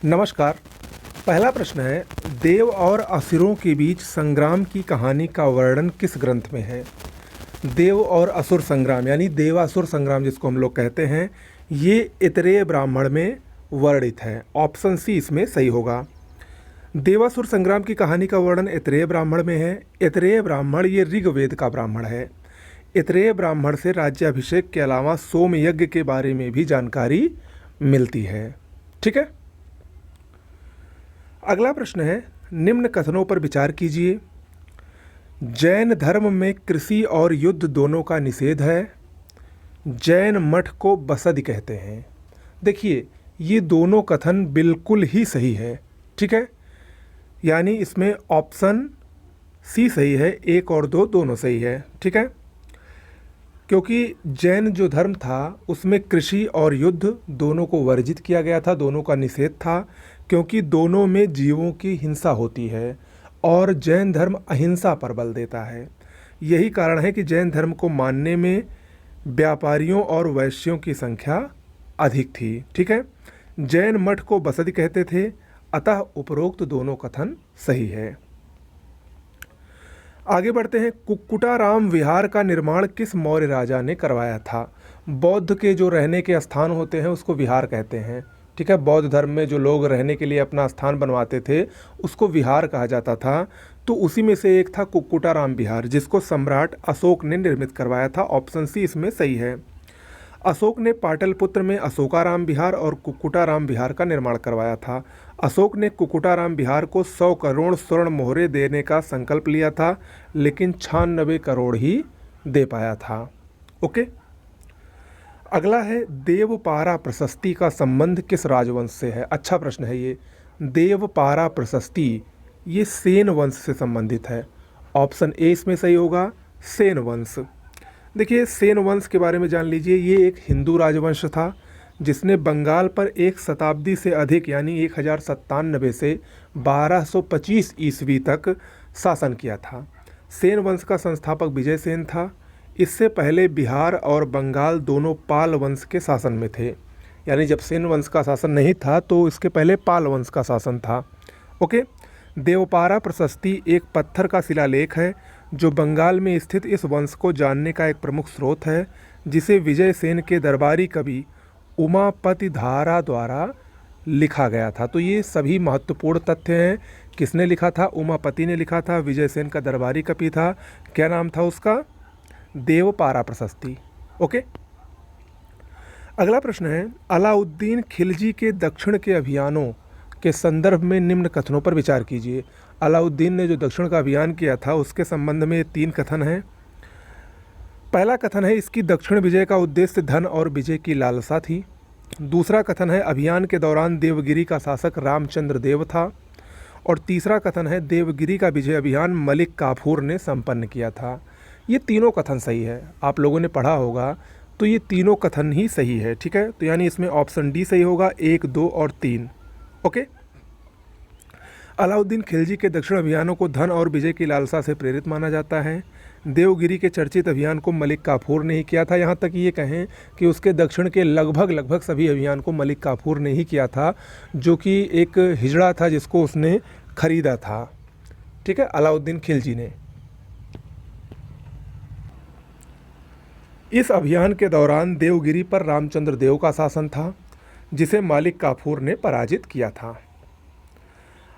नमस्कार। पहला प्रश्न है, देव और असुरों के बीच संग्राम की कहानी का वर्णन किस ग्रंथ में है? देव और असुर संग्राम यानी देवासुर संग्राम जिसको हम लोग कहते हैं, ये इतरेय ब्राह्मण में वर्णित है। ऑप्शन सी इसमें सही होगा। देवासुर संग्राम की कहानी का वर्णन इतरेय ब्राह्मण में है। इतरेय ब्राह्मण ये ऋग्वेद का ब्राह्मण है। इतरेय ब्राह्मण से राज्याभिषेक के अलावा सोम यज्ञ के बारे में भी जानकारी मिलती है। ठीक है। अगला प्रश्न है, निम्न कथनों पर विचार कीजिए। जैन धर्म में कृषि और युद्ध दोनों का निषेध है। जैन मठ को बसदि कहते हैं। देखिए, ये दोनों कथन बिल्कुल ही सही है। ठीक है, यानी इसमें ऑप्शन सी सही है, एक और दो दोनों सही है। ठीक है, क्योंकि जैन जो धर्म था उसमें कृषि और युद्ध दोनों को वर्जित किया गया था, दोनों का निषेध था, क्योंकि दोनों में जीवों की हिंसा होती है और जैन धर्म अहिंसा पर बल देता है। यही कारण है कि जैन धर्म को मानने में व्यापारियों और वैश्यों की संख्या अधिक थी। ठीक है, जैन मठ को बसदि कहते थे, अतः उपरोक्त दोनों कथन सही है। आगे बढ़ते हैं। कुक्कुटाराम विहार का निर्माण किस मौर्य राजा ने करवाया था? बौद्ध के जो रहने के स्थान होते हैं उसको विहार कहते हैं। ठीक है, बौद्ध धर्म में जो लोग रहने के लिए अपना स्थान बनवाते थे उसको विहार कहा जाता था। तो उसी में से एक था कुक्कुटाराम विहार, जिसको सम्राट अशोक ने निर्मित करवाया था। ऑप्शन सी इसमें सही है। अशोक ने पाटलिपुत्र में अशोकाराम विहार और कुक्कुटाराम विहार का निर्माण करवाया था। अशोक ने कुक्कुटाराम विहार को 100 करोड़ स्वर्ण मोहरे देने का संकल्प लिया था, लेकिन 96 करोड़ ही दे पाया था। ओके। अगला है, देवपारा प्रशस्ति का संबंध किस राजवंश से है? अच्छा प्रश्न है ये। देवपारा प्रशस्ति ये सेन वंश से संबंधित है। ऑप्शन ए इसमें सही होगा, सेन वंश। देखिए, सेन वंश के बारे में जान लीजिए। ये एक हिंदू राजवंश था जिसने बंगाल पर एक शताब्दी से अधिक यानी 1097 से 1225 ईस्वी तक शासन किया था। सेन वंश का संस्थापक विजय सेन था। इससे पहले बिहार और बंगाल दोनों पाल वंश के शासन में थे, यानी जब सेन वंश का शासन नहीं था तो इसके पहले पाल वंश का शासन था। ओके। देवपारा प्रशस्ति एक पत्थर का शिलालेख है जो बंगाल में स्थित इस वंश को जानने का एक प्रमुख स्रोत है, जिसे विजय सेन के दरबारी कवि उमापति धारा द्वारा लिखा गया था। तो ये सभी महत्वपूर्ण तथ्य हैं। किसने लिखा था? उमापति ने लिखा था। विजय सेन का दरबारी कवि था। क्या नाम था उसका? देवपारा प्रशस्ति। ओके। अगला प्रश्न है, अलाउद्दीन खिलजी के दक्षिण के अभियानों के संदर्भ में निम्न कथनों पर विचार कीजिए। अलाउद्दीन ने जो दक्षिण का अभियान किया था उसके संबंध में 3 कथन हैं। पहला कथन है, इसकी दक्षिण विजय का उद्देश्य धन और विजय की लालसा थी। दूसरा कथन है, अभियान के दौरान देवगिरी का शासक रामचंद्र देव था। और तीसरा कथन है, देवगिरी का विजय अभियान मलिक काफूर ने संपन्न किया था। ये तीनों कथन सही है। आप लोगों ने पढ़ा होगा तो ये तीनों कथन ही सही है। ठीक है, तो यानी इसमें ऑप्शन डी सही होगा, 1, 2 और 3। ओके। अलाउद्दीन खिलजी के दक्षिण अभियानों को धन और विजय की लालसा से प्रेरित माना जाता है। देवगिरी के चर्चित अभियान को मलिक काफूर ने ही किया था। यहाँ तक ये कहें कि उसके दक्षिण के लगभग सभी अभियान को मलिक काफूर ने ही किया था, जो कि एक हिजड़ा था जिसको उसने खरीदा था। ठीक है, अलाउद्दीन खिलजी ने। इस अभियान के दौरान देवगिरी पर रामचंद्र देव का शासन था, जिसे मालिक काफूर ने पराजित किया था।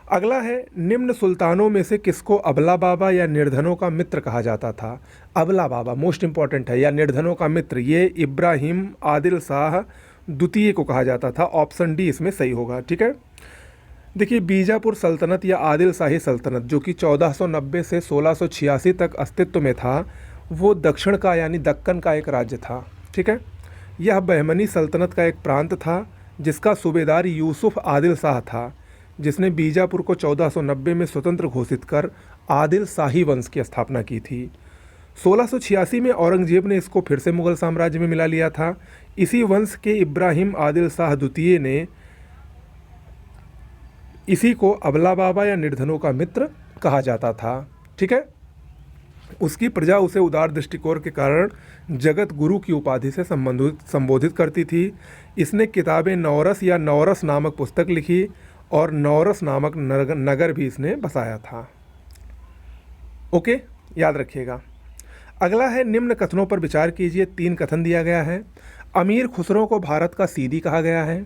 अगला है, निम्न सुल्तानों में से किसको अबला बाबा या निर्धनों का मित्र कहा जाता था? अबला बाबा मोस्ट इंपॉर्टेंट है, या निर्धनों का मित्र, ये इब्राहिम आदिल शाह द्वितीय को कहा जाता था। ऑप्शन डी इसमें सही होगा। ठीक है, देखिए, बीजापुर सल्तनत या आदिल शाही सल्तनत जो कि 1490 से 1686 तक अस्तित्व में था, वो दक्षिण का यानी दक्कन का एक राज्य था। ठीक है, यह बहमनी सल्तनत का एक प्रांत था जिसका सूबेदार यूसुफ आदिल शाह था, जिसने बीजापुर को 1490 में स्वतंत्र घोषित कर आदिल शाही वंश की स्थापना की थी। 1686 में औरंगजेब ने इसको फिर से मुगल साम्राज्य में मिला लिया था। इसी वंश के इब्राहिम आदिल शाह द्वितीय ने इसी को अबला बाबा या निर्धनों का मित्र कहा जाता था। ठीक है, उसकी प्रजा उसे उदार दृष्टिकोण के कारण जगत गुरु की उपाधि से संबोधित करती थी। इसने किताबें नौरस या नौरस नामक पुस्तक लिखी और नौरस नामक नगर भी इसने बसाया था। ओके, याद रखिएगा। अगला है निम्न कथनों पर विचार कीजिए। 3 कथन दिया गया है। अमीर खुसरो को भारत का सीदी कहा गया है।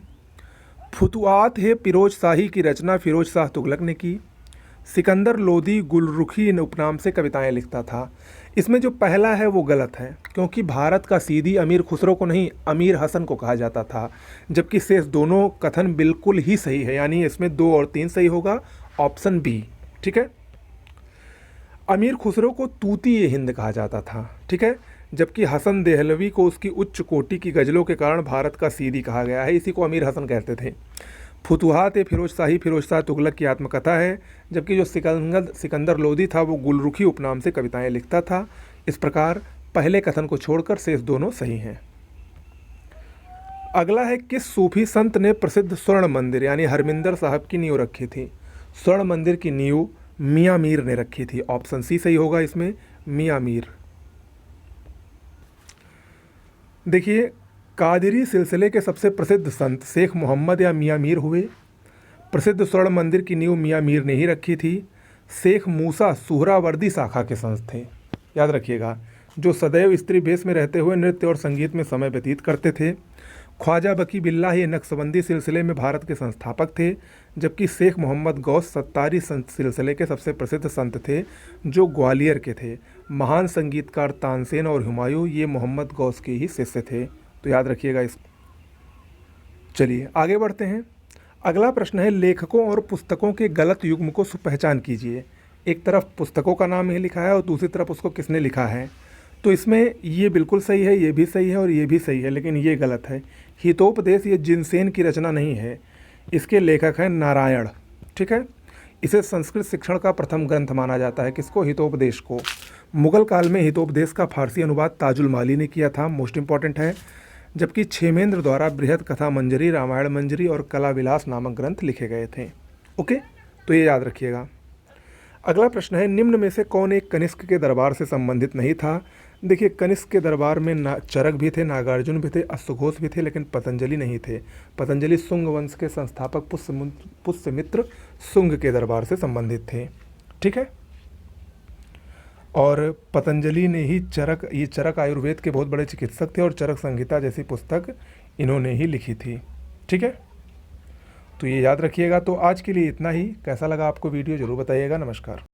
फुतुआत है फिरोज शाही की रचना फिरोज शाह तुगलक ने की। सिकंदर लोदी गुलरुखी उपनाम से कविताएं लिखता था। इसमें जो पहला है वो गलत है, क्योंकि भारत का सीदी अमीर खुसरो को नहीं, अमीर हसन को कहा जाता था, जबकि शेष दोनों कथन बिल्कुल ही सही है, यानी इसमें 2 और 3 सही होगा, ऑप्शन बी। ठीक है। अमीर खुसरो को तूती ए हिंद कहा जाता था। ठीक है, जबकि हसन देहलवी को उसकी उच्च कोटि की गज़लों के कारण भारत का सीदी कहा गया है, इसी को अमीर हसन कहते थे। फुतुहात ए फिरोज शाह तुगलक की आत्मकथा है, जबकि जो सिकंदर लोदी था वो गुलरुखी उपनाम से कविताएं लिखता था। इस प्रकार पहले कथन को छोड़कर शेष दोनों सही हैं। अगला है, किस सूफी संत ने प्रसिद्ध स्वर्ण मंदिर यानी हरमिंदर साहब की नींव रखी थी? स्वर्ण मंदिर की नींव मियाँ मीर ने रखी थी। ऑप्शन सी सही होगा इसमें, मियाँ मीर। देखिए, कादरी सिलसिले के सबसे प्रसिद्ध संत शेख मोहम्मद या मियाँ मीर हुए। प्रसिद्ध स्वर्ण मंदिर की नींव मियाँ मीर ने ही रखी थी। शेख मूसा सुहरावर्दी शाखा के संत थे, याद रखिएगा, जो सदैव स्त्री वेश में रहते हुए नृत्य और संगीत में समय व्यतीत करते थे। ख्वाजा बकी बिल्लाह ये नक्शबंदी सिलसिले में भारत के संस्थापक थे, जबकि शेख मोहम्मद गौस सत्तारी संत सिलसिले के सबसे प्रसिद्ध संत थे, जो ग्वालियर के थे। महान संगीतकार तानसेन और हुमायूं ये मोहम्मद गौस के ही शिष्य थे, तो याद रखिएगा इस। चलिए आगे बढ़ते हैं। अगला प्रश्न है, लेखकों और पुस्तकों के गलत युग्म को पहचान कीजिए। एक तरफ पुस्तकों का नाम ही लिखा है और दूसरी तरफ उसको किसने लिखा है। तो इसमें ये बिल्कुल सही है, ये भी सही है और ये भी सही है, लेकिन ये गलत है। हितोपदेश ये जिनसेन की रचना नहीं है, इसके लेखक हैं नारायण। ठीक है, इसे संस्कृत शिक्षण का प्रथम ग्रंथ माना जाता है। किसको? हितोपदेश को। मुगल काल में हितोपदेश का फारसी अनुवाद ताजुल माली ने किया था, मोस्ट इंपॉर्टेंट है। जबकि क्षेमेंद्र द्वारा बृहद कथा मंजरी, रामायण मंजरी और कला विलास नामक ग्रंथ लिखे गए थे। ओके, तो ये याद रखिएगा। अगला प्रश्न है, निम्न में से कौन एक कनिष्क के दरबार से संबंधित नहीं था? देखिए, कनिष्क के दरबार में चरक भी थे, नागार्जुन भी थे, अश्वघोष भी थे, लेकिन पतंजलि नहीं थे। पतंजलि शुंग वंश के संस्थापक पुष्यमित्र शुंग के दरबार से संबंधित थे। ठीक है, और पतंजलि ने ही ये चरक आयुर्वेद के बहुत बड़े चिकित्सक थे और चरक संहिता जैसी पुस्तक इन्होंने ही लिखी थी। ठीक है, तो ये याद रखिएगा। तो आज के लिए इतना ही। कैसा लगा आपको वीडियो ज़रूर बताइएगा। नमस्कार।